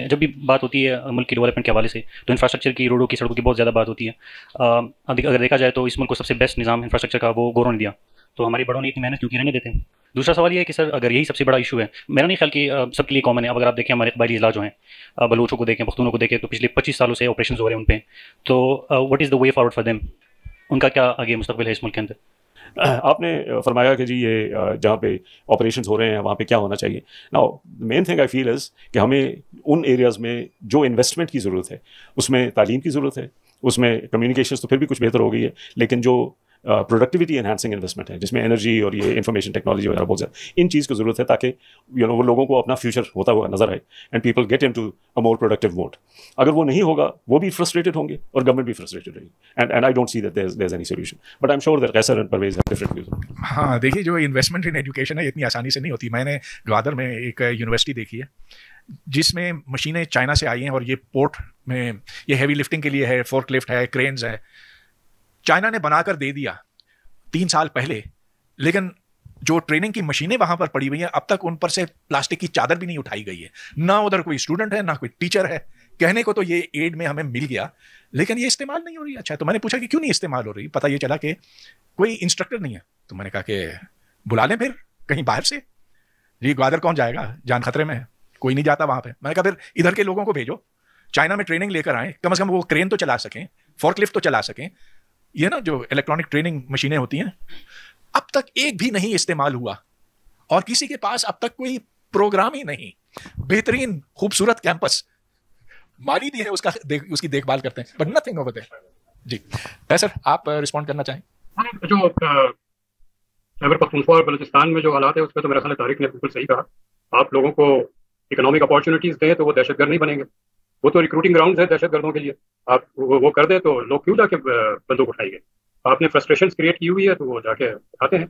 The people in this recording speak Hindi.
जब भी बात होती है मुल्क की डेवलपमेंट के हवाले से, तो इंफ्रास्ट्रक्चर की, रोडों की, सड़कों की बहुत ज़्यादा बात होती है। अगर देखा जाए तो इस मुल्क को सबसे बेस्ट निज़ाम इंफ्रास्ट्रक्चर का वो गौरव ने दिया, तो हमारे बड़ों ने इतनी मेहनत क्यों की, रहने देते हैं। दूसरा सवाल ये है कि सर, अगर यही सबसे बड़ा इशू है, मेरा नहीं ख्याल कि सबके लिए कॉमन है। अब अगर आप देखें हमारे कबायली इजला जो हैं, बलूचों को देखें, पख्तूनों को देखें, तो पिछले 25 सालों से ऑपरेशन हो रहे हैं उन पे। तो what is the way forward for them? उनका क्या आगे मुस्तकबिल है इस मुल्क के अंदर? आपने फरमाया कि जी ये जहाँ पे ऑपरेशंस हो रहे हैं वहाँ पे क्या होना चाहिए। Now main thing I feel is कि हमें उन एरियाज़ में जो इन्वेस्टमेंट की ज़रूरत है, उसमें तालीम की ज़रूरत है, उसमें कम्युनिकेशंस तो फिर भी कुछ बेहतर हो गई है, लेकिन जो प्रोडक्टिविटी एनहांसिंग इन्वेस्टमेंट है जिसमें एनर्जी और ये इंफॉर्मेशन टेक्नोलॉजी वगैरह बहुत ज़्यादा इन चीज़ की ज़रूरत है, ताकि वो लोगों को अपना फ्यूचर होता हुआ नजर आए and people get into a more productive mode. अगर वो नहीं होगा, वो भी फ्रस्ट्रेटेड होंगे और गवर्नमेंट भी फ्रस्ट्रेटेड रहेगी, and I don't see that there is any solution, but I am sure that Qaiser and Parvez have different views. हाँ, देखिए, जो इन्वेस्टमेंट इन एजुकेशन है इतनी आसानी से नहीं होती। मैंने ग्वादर में एक यूनिवर्सिटी देखी है जिसमें मशीनें चाइना से आई हैं, और ये पोर्ट में ये हैवी लिफ्टिंग के लिए है, फोर्क लिफ्ट है, क्रेन्स है, चाइना ने बनाकर दे दिया 3 साल पहले। लेकिन जो ट्रेनिंग की मशीनें वहां पर पड़ी हुई हैं, अब तक उन पर से प्लास्टिक की चादर भी नहीं उठाई गई है। ना उधर कोई स्टूडेंट है, ना कोई टीचर है। कहने को तो ये एड में हमें मिल गया, लेकिन ये इस्तेमाल नहीं हो रही। अच्छा, तो मैंने पूछा कि क्यों नहीं इस्तेमाल हो रही। पता ये चला कि कोई इंस्ट्रक्टर नहीं है। तो मैंने कहा कि बुला लें फिर कहीं बाहर से। ये ग्वादर कौन जाएगा, जान खतरे में है, कोई नहीं जाता वहां पे। मैंने कहा फिर इधर के लोगों को भेजो, चाइना में ट्रेनिंग लेकर आए, कम से कम वो क्रेन तो चला सकें, फोर्कलिफ्ट तो चला सकें। ये ना जो इलेक्ट्रॉनिक ट्रेनिंग मशीनें होती हैं, अब तक एक भी नहीं इस्तेमाल हुआ, और किसी के पास अब तक कोई प्रोग्राम ही नहीं। बेहतरीन खूबसूरत कैंपस माली दी है, उसकी देखभाल करते हैं, बट नथिंग ओवर देयर। जी सर, आप रिस्पॉन्ड करना चाहें? हाँ, जो खैबर पख्तूनख्वा और बलूचिस्तान में जो हालात है उस पर तो मेरा ख्याल है तारिक ने बिल्कुल सही कहा। आप लोगों को इकोनॉमिक अपॉर्चुनिटीज दें तो वो दहशतगर्द नहीं बनेंगे। वो तो रिक्रूटिंग ग्राउंड है दहशतगर्दों के लिए। आप वो कर दें तो लोग क्यों जाके बंदूक उठाएंगे। आपने फ्रस्ट्रेशन क्रिएट की हुई है तो वो जाके उठाते हैं।